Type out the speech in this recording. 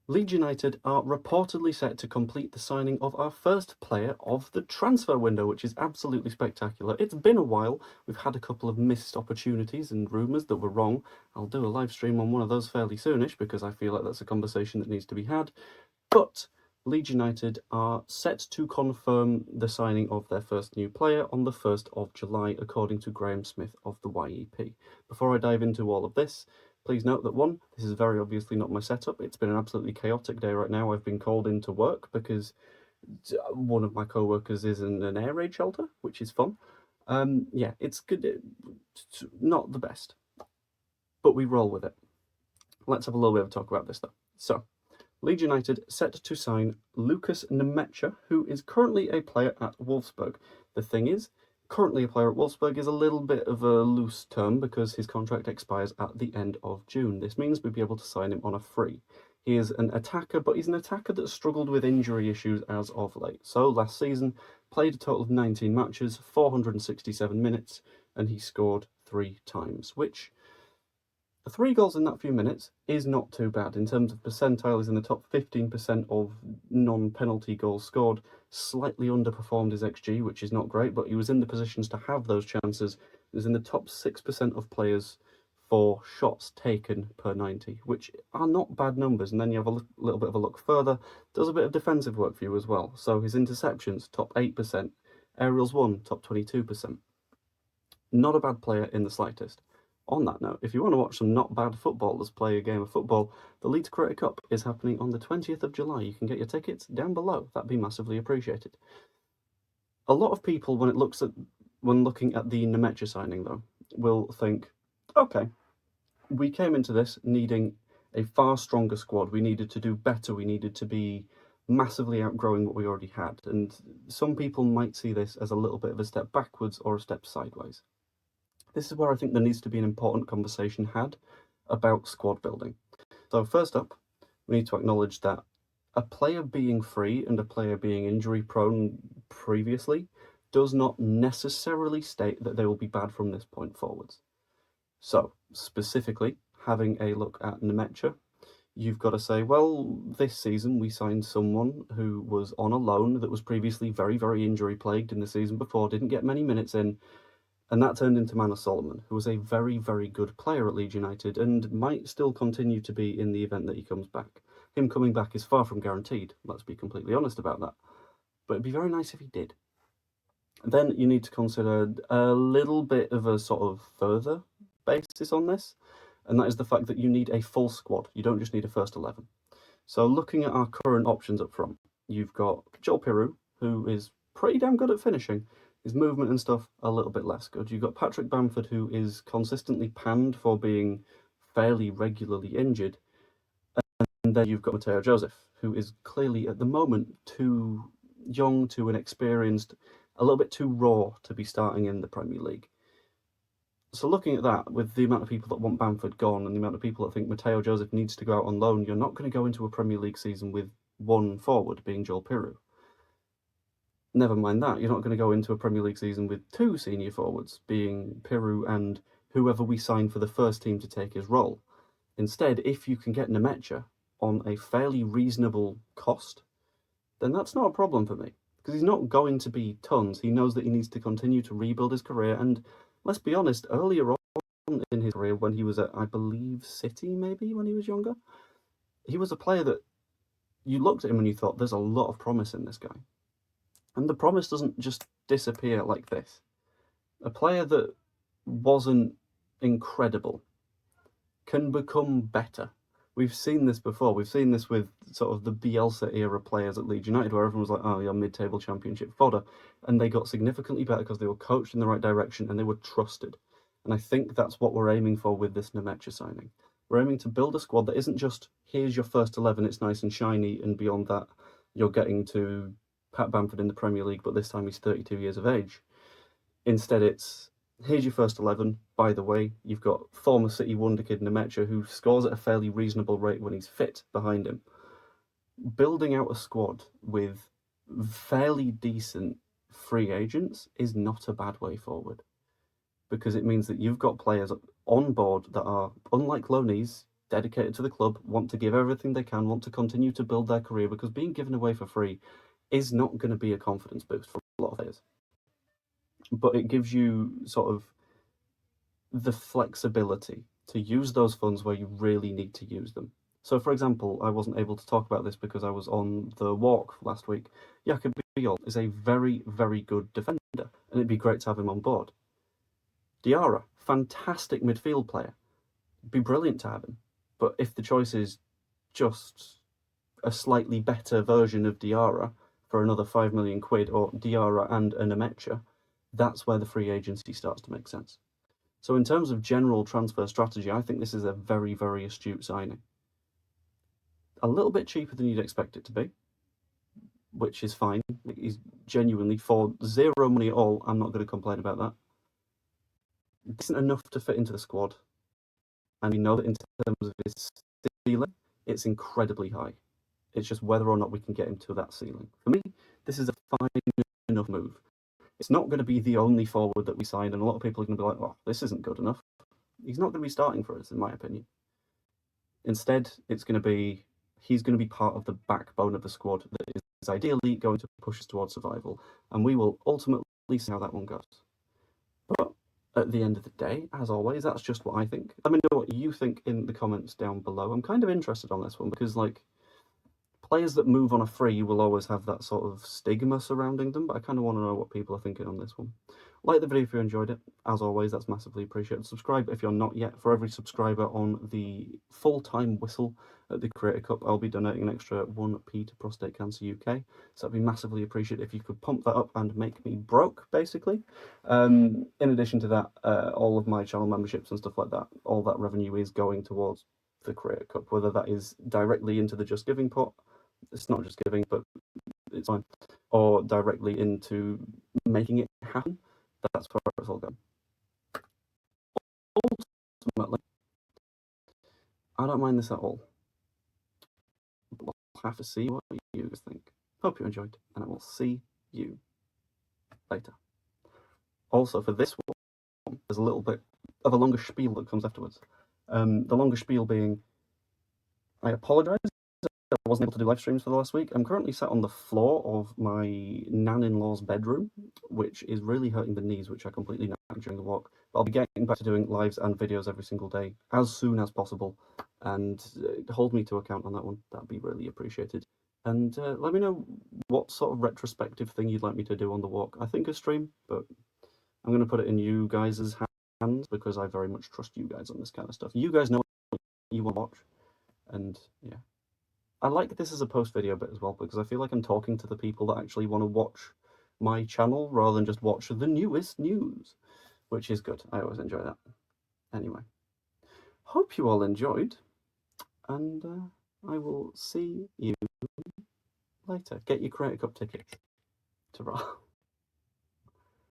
Leeds United are reportedly set to complete the signing of our first player of the transfer window, which is absolutely spectacular. It's been a while. We've had a couple of missed opportunities and rumours that were wrong. I'll do a live stream on one of those fairly soonish because I feel like that's a conversation that needs to be had. But Leeds United are set to confirm the signing of their first new player on the 1st of July, according to Graham Smith of the YEP. Before I dive into all of this, please note that one, this is very obviously not my setup. It's been an absolutely chaotic day right now. I've been called into work because one of my co-workers is in an air raid shelter, which is fun. Yeah, it's good. It's not the best, but we roll with it. Let's have a little bit of talk about this though. So, Leeds United set to sign Lukas Nmecha, who is currently a player at Wolfsburg. The thing is, currently a player at Wolfsburg is a little bit of a loose term because his contract expires at the end of June. This means we'd be able to sign him on a free. He is an attacker, but he's an attacker that struggled with injury issues as of late. So last season, played a total of 19 matches, 467 minutes, and he scored 3 times, which 3 goals in that few minutes is not too bad. In terms of percentile, he's in the top 15% of non-penalty goals scored. Slightly underperformed his XG, which is not great, but he was in the positions to have those chances. He was in the top 6% of players for shots taken per 90, which are not bad numbers. And then you have a little bit of a look further. Does a bit of defensive work for you as well. So his interceptions, top 8%. Aerials won, top 22%. Not a bad player in the slightest. On that note, if you want to watch some not bad footballers play a game of football, the Leeds Creator Cup is happening on the 20th of July. You can get your tickets down below. That'd be massively appreciated. A lot of people, when looking at the Nemetra signing, though, will think, okay, we came into this needing a far stronger squad. We needed to do better. We needed to be massively outgrowing what we already had. And some people might see this as a little bit of a step backwards or a step sideways. This is where I think there needs to be an important conversation had about squad building. So first up, we need to acknowledge that a player being free and a player being injury prone previously does not necessarily state that they will be bad from this point forwards. So specifically, having a look at Nemetra, you've got to say, well, this season we signed someone who was on a loan that was previously very, very injury plagued in the season before, didn't get many minutes in, and that turned into Manor Solomon, who was a very, very good player at Leeds United and might still continue to be in the event that he comes back. Him coming back is far from guaranteed, let's be completely honest about that. But it'd be very nice if he did. Then you need to consider a little bit of a sort of further basis on this, and that is the fact that you need a full squad. You don't just need a first 11. So looking at our current options up front, you've got Joel Piroux, who is pretty damn good at finishing. His movement and stuff a little bit less good. You've got Patrick Bamford, who is consistently panned for being fairly regularly injured. And then you've got Mateo Joseph, who is clearly at the moment too young, too inexperienced, a little bit too raw to be starting in the Premier League. So looking at that, with the amount of people that want Bamford gone and the amount of people that think Mateo Joseph needs to go out on loan, you're not going to go into a Premier League season with one forward, being Joel Piroux. Never mind that, you're not going to go into a Premier League season with 2 senior forwards, being Piroux and whoever we sign for the first team to take his role. Instead, if you can get Nemetra on a fairly reasonable cost, then that's not a problem for me, because he's not going to be tons. He knows that he needs to continue to rebuild his career, and let's be honest, earlier on in his career, when he was at, I believe, City, maybe, when he was younger, he was a player that you looked at him and you thought, there's a lot of promise in this guy. And the promise doesn't just disappear like this. A player that wasn't incredible can become better. We've seen this before. We've seen this with sort of the Bielsa era players at Leeds United, where everyone was like, oh, you're mid-table championship fodder. And they got significantly better because they were coached in the right direction and they were trusted. And I think that's what we're aiming for with this Nemetra signing. We're aiming to build a squad that isn't just, here's your first 11, it's nice and shiny, and beyond that, you're getting to Pat Bamford in the Premier League, but this time he's 32 years of age. Instead, it's, here's your first 11. By the way, you've got former City wonder kid Nemetra, who scores at a fairly reasonable rate when he's fit behind him. Building out a squad with fairly decent free agents is not a bad way forward, because it means that you've got players on board that are, unlike loanees, dedicated to the club, want to give everything they can, want to continue to build their career, because being given away for free is not going to be a confidence boost for a lot of players. But it gives you sort of the flexibility to use those funds where you really need to use them. So, for example, I wasn't able to talk about this because I was on the walk last week. Jakub Biol is a very, very good defender, and it'd be great to have him on board. Diarra, fantastic midfield player. It'd be brilliant to have him. But if the choice is just a slightly better version of Diarra for another 5 million quid, or Diarra and a Nemetra, that's where the free agency starts to make sense. So in terms of general transfer strategy, I think this is a very, very astute signing. A little bit cheaper than you'd expect it to be, which is fine. He's genuinely, for zero money at all, I'm not going to complain about that. It isn't enough to fit into the squad, and we know that in terms of his ceiling, it's incredibly high. It's just whether or not we can get him to that ceiling. For me, this is a fine enough move. It's not going to be the only forward that we sign, and a lot of people are going to be like, oh, this isn't good enough. He's not going to be starting for us, in my opinion. Instead, he's going to be part of the backbone of the squad that is ideally going to push us towards survival, and we will ultimately see how that one goes. But at the end of the day, as always, that's just what I think. Let me know what you think in the comments down below. I'm kind of interested on this one because, like, players that move on a free will always have that sort of stigma surrounding them, but I kind of want to know what people are thinking on this one. Like the video if you enjoyed it. As always, that's massively appreciated. Subscribe if you're not yet. For every subscriber on the full-time whistle at the Creator Cup, I'll be donating an extra 1p to Prostate Cancer UK. So that'd be massively appreciated if you could pump that up and make me broke, basically. In addition to that, all of my channel memberships and stuff like that, all that revenue is going towards the Creator Cup, whether that is directly into the Just Giving pot, it's not Just Giving, but it's fine, or directly into making it happen. That's where it's all going. Ultimately, I don't mind this at all. We'll have to see what you guys think. Hope you enjoyed, and I will see you later. Also, for this one, there's a little bit of a longer spiel that comes afterwards. The longer spiel being, I apologise, I wasn't able to do live streams for the last week. I'm currently sat on the floor of my nan-in-law's bedroom, which is really hurting the knees, which I completely napped during the walk. But I'll be getting back to doing lives and videos every single day as soon as possible, and hold me to account on that one. That'd be really appreciated. And let me know what sort of retrospective thing you'd like me to do on the walk. I think a stream, but I'm going to put it in you guys' hands because I very much trust you guys on this kind of stuff. You guys know what you want to watch, and yeah. I like this as a post-video bit as well, because I feel like I'm talking to the people that actually want to watch my channel rather than just watch the newest news, which is good. I always enjoy that. Anyway, hope you all enjoyed, and I will see you later. Get your Creator Cup tickets. Ta-ra.